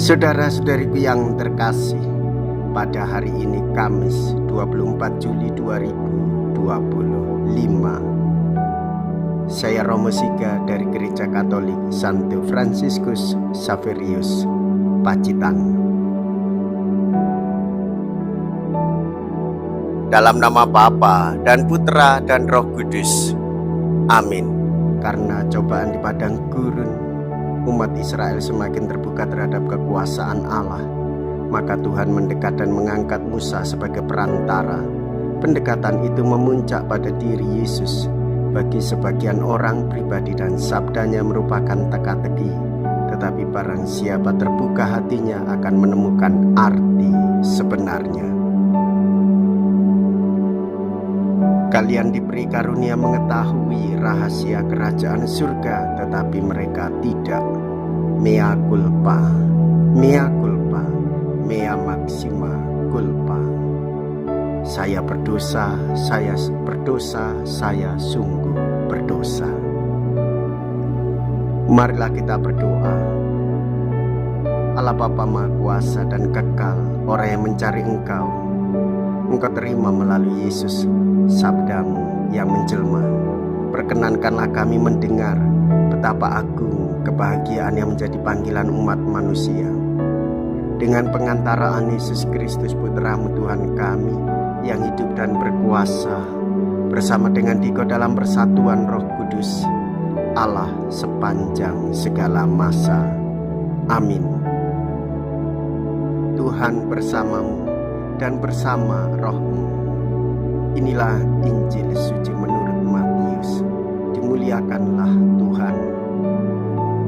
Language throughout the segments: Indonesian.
Saudara-saudariku yang terkasih, pada hari ini Kamis 24 Juli 2025, saya Romo Siga dari Gereja Katolik Santo Fransiskus Xaverius, Pacitan. Dalam nama Bapa dan Putra dan Roh Kudus. Amin. Karena cobaan di padang gurun, umat Israel semakin terbuka terhadap kekuasaan Allah. Maka Tuhan mendekat dan mengangkat Musa sebagai perantara. Pendekatan itu memuncak pada diri Yesus. Bagi sebagian orang, pribadi dan sabdanya merupakan teka-teki. Tetapi barang siapa terbuka hatinya akan menemukan arti sebenarnya. Kalian diberi karunia mengetahui rahasia kerajaan surga, tetapi mereka tidak. Mea culpa, mea culpa, mea maxima culpa. Saya berdosa, saya sungguh berdosa. Marilah kita berdoa. Allah Bapa Maha Kuasa dan Kekal, orang yang mencari Engkau terima melalui Yesus, sabdamu yang menjelma. Perkenankanlah kami mendengar betapa agung kebahagiaan yang menjadi panggilan umat manusia. Dengan pengantaraan Yesus Kristus Putramu Tuhan kami, yang hidup dan berkuasa, bersama dengan Dikau dalam persatuan Roh Kudus, Allah sepanjang segala masa. Amin. Tuhan bersamamu dan bersama rohmu. Inilah Injil suci menurut Matius. Dimuliakanlah Tuhan.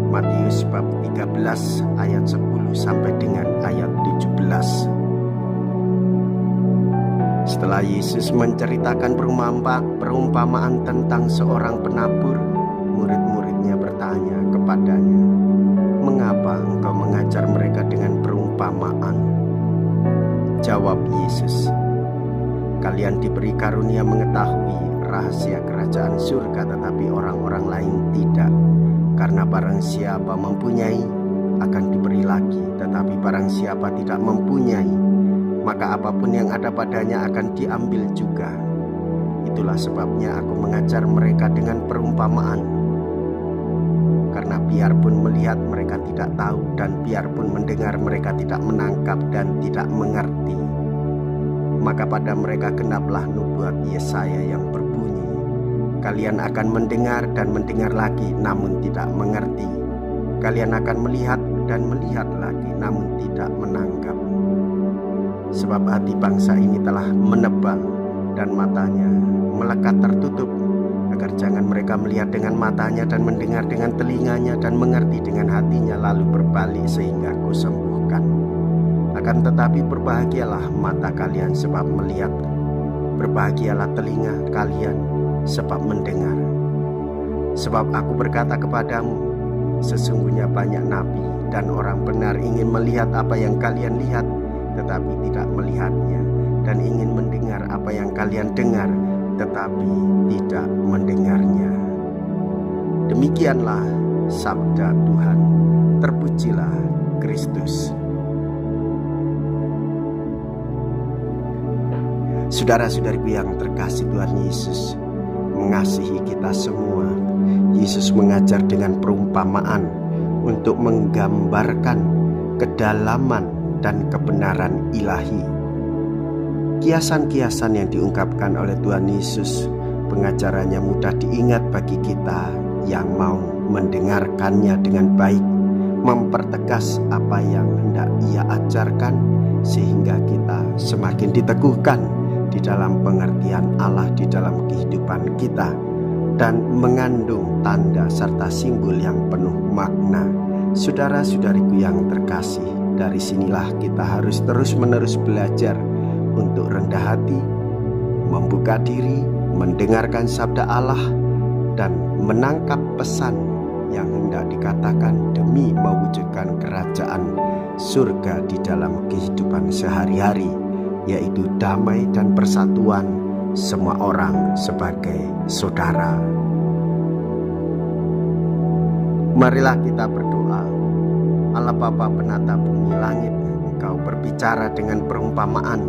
Matius bab 13 ayat 10 sampai dengan ayat 17. Setelah Yesus menceritakan perumpamaan tentang seorang penabur, murid-muridnya bertanya kepadanya, "Mengapa engkau mengajar mereka dengan perumpamaan?" Jawab Yesus, "Kalian diberi karunia mengetahui rahasia kerajaan surga, tetapi orang-orang lain tidak. Karena barang siapa mempunyai, akan diberi lagi. Tetapi barang siapa tidak mempunyai, maka apapun yang ada padanya akan diambil juga. Itulah sebabnya aku mengajar mereka dengan perumpamaan. Karena biarpun melihat mereka tidak tahu, dan biarpun mendengar mereka tidak menangkap dan tidak mengerti. Maka pada mereka genaplah nubuat Yesaya yang berbunyi, kalian akan mendengar dan mendengar lagi, namun tidak mengerti. Kalian akan melihat dan melihat lagi, namun tidak menangkap. Sebab hati bangsa ini telah menebal dan matanya melekat tertutup, agar jangan mereka melihat dengan matanya dan mendengar dengan telinganya dan mengerti dengan hatinya, lalu berbalik sehingga kusembuhkan. Akan tetapi berbahagialah mata kalian sebab melihat, berbahagialah telinga kalian sebab mendengar. Sebab aku berkata kepadamu, sesungguhnya banyak nabi dan orang benar ingin melihat apa yang kalian lihat, tetapi tidak melihatnya, dan ingin mendengar apa yang kalian dengar, tetapi tidak mendengarnya. Demikianlah sabda Tuhan. Terpujilah Kristus. Saudara-saudariku yang terkasih, Tuhan Yesus mengasihi kita semua. Yesus mengajar dengan perumpamaan untuk menggambarkan kedalaman dan kebenaran ilahi. Kiasan-kiasan yang diungkapkan oleh Tuhan Yesus, pengajarannya mudah diingat bagi kita yang mau mendengarkannya dengan baik, mempertegas apa yang hendak Ia ajarkan, sehingga kita semakin diteguhkan di dalam pengertian Allah di dalam kehidupan kita, dan mengandung tanda serta simbol yang penuh makna. Saudara-saudariku yang terkasih, dari sinilah kita harus terus-menerus belajar untuk rendah hati, membuka diri, mendengarkan sabda Allah, dan menangkap pesan yang hendak dikatakan demi mewujudkan kerajaan surga di dalam kehidupan sehari-hari, yaitu damai dan persatuan semua orang sebagai saudara. Marilah kita berdoa. Allah Bapa penata bumi langit, Engkau berbicara dengan perumpamaan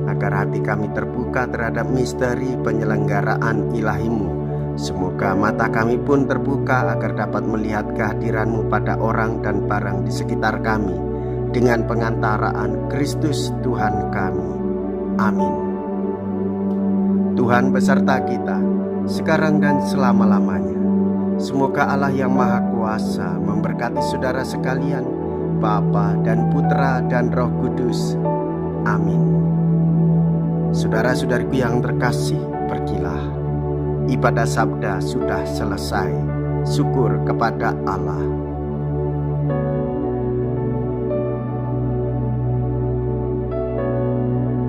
agar hati kami terbuka terhadap misteri penyelenggaraan ilahi-Mu. Semoga mata kami pun terbuka agar dapat melihat kehadiran-Mu pada orang dan barang di sekitar kami dengan pengantaraan Kristus Tuhan kami. Amin. Tuhan beserta kita, sekarang dan selama-lamanya. Semoga Allah yang Maha Kuasa memberkati saudara sekalian, Bapa dan Putra dan Roh Kudus. Amin. Saudara-saudariku yang terkasih, pergilah. Ibadah sabda sudah selesai. Syukur kepada Allah.